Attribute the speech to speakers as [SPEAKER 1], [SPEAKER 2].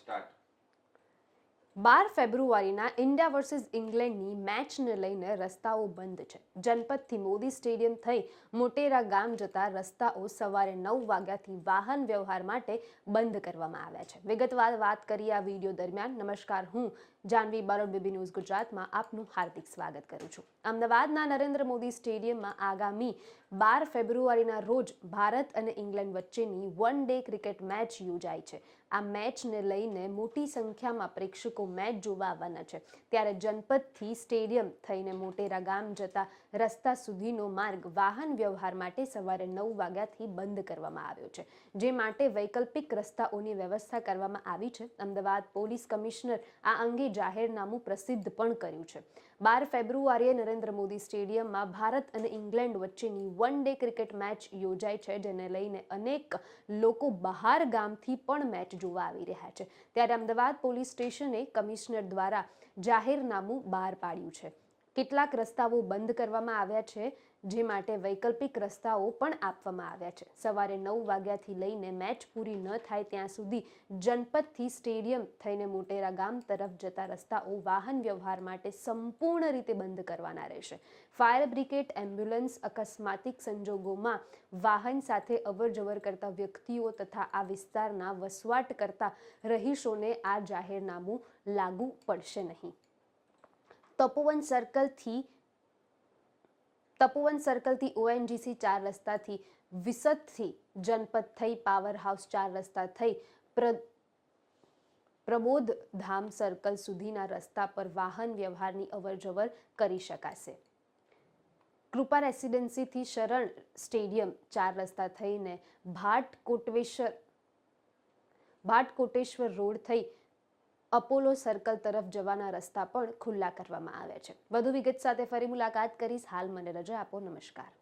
[SPEAKER 1] Start
[SPEAKER 2] 12 ફેબ્રુઆરીના India versus ઇંગ્લેન્ડની મેચને લઈને રસ્તાઓ બંધ છે. જનપથથી મોદી સ્ટેડિયમ થઈ મોટેરા ગામ જતા રસ્તાઓ સવારે 9 વાગ્યાથી વાહન વ્યવહાર માટે બંધ કરવામાં આવ્યા છે. વિગતવાર વાત કરીએ આ વિડીયો દરમિયાન. નમસ્કાર, હું જાનવી બારોટ, બીબી ન્યૂઝ ગુજરાતમાં આપનું હાર્દિક સ્વાગત કરું છું. અમદાવાદના નરેન્દ્ર મોદી સ્ટેડિયમમાં આગામી 12 ફેબ્રુઆરીના રોજ ભારત અને ઇંગ્લેન્ડ વચ્ચેની વન ડે ક્રિકેટ મેચ યોજાઈ છે. આ મેચને લઈને મોટી સંખ્યામાં પ્રેક્ષકો મેચ જોવા આવવાના છે. ત્યારે જનપથથી સ્ટેડિયમ થઈને મોટેરા ગામ જતા રસ્તા સુધીનો માર્ગ વાહન વ્યવહાર માટે સવારે 9 વાગ્યાથી બંધ કરવામાં આવ્યો છે, જે માટે વૈકલ્પિક રસ્તાઓની વ્યવસ્થા કરવામાં આવી છે. અમદાવાદ પોલીસ કમિશનર આ અંગે જાહેરનામું પ્રસિદ્ધ પણ કર્યું છે. 12 ફેબ્રુઆરીએ નરેન્દ્ર મોદી સ્ટેડિયમમાં ભારત અને ઇંગ્લેન્ડ વચ્ચેની વન ડે ક્રિકેટ મેચ યોજાઈ છે, જેને લઈને અનેક લોકો બહાર ગામથી પણ મેચ જોવા આવી રહ્યા છે. ત્યારે અમદાવાદ પોલીસ સ્ટેશને કમિશનર દ્વારા જાહેરનામું બહાર પાડ્યું છે. કેટલાક રસ્તાઓ બંધ કરવામાં આવ્યા છે, જે માટે વૈકલ્પિક રસ્તાઓ પણ આપવામાં આવ્યા છે. સવારે 9 વાગ્યાથી લઈને મેચ પૂરી ન થાય ત્યાં સુધી જનપથથી સ્ટેડિયમ થઈને મોટેરા ગામ તરફ જતા રસ્તાઓ વાહન વ્યવહાર માટે સંપૂર્ણ રીતે બંધ કરવાના રહેશે. ફાયર બ્રિગેડ, એમ્બ્યુલન્સ, અકસ્માતિક સંજોગોમાં વાહન સાથે અવરજવર કરતા વ્યક્તિઓ તથા આ વિસ્તારના વસવાટ કરતા રહીશોને આ જાહેરનામું લાગુ પડશે નહીં. તપોવન સર્કલથી ઓએનજીસી 4 રસ્તાથી, વિસદથી જનપથ થઈ પાવર હાઉસ 4 રસ્તા થઈ પ્રબોધ ધામ સર્કલ સુધીના રસ્તા પર વાહન વ્યવહારની અવરજવર કરી શકાશે. કૃપા રેસિડેન્સીથી શરણ સ્ટેડિયમ 4 રસ્તા થઈને ભાટકોટેશ્વર રોડ થઈ અપોલો સર્કલ તરફ જવાના રસ્તા પણ ખુલ્લા કરવામાં આવ્યા છે. વધુ વિગત સાથે ફરી મુલાકાત કરીશ. હાલ મને રજા આપો. નમસ્કાર.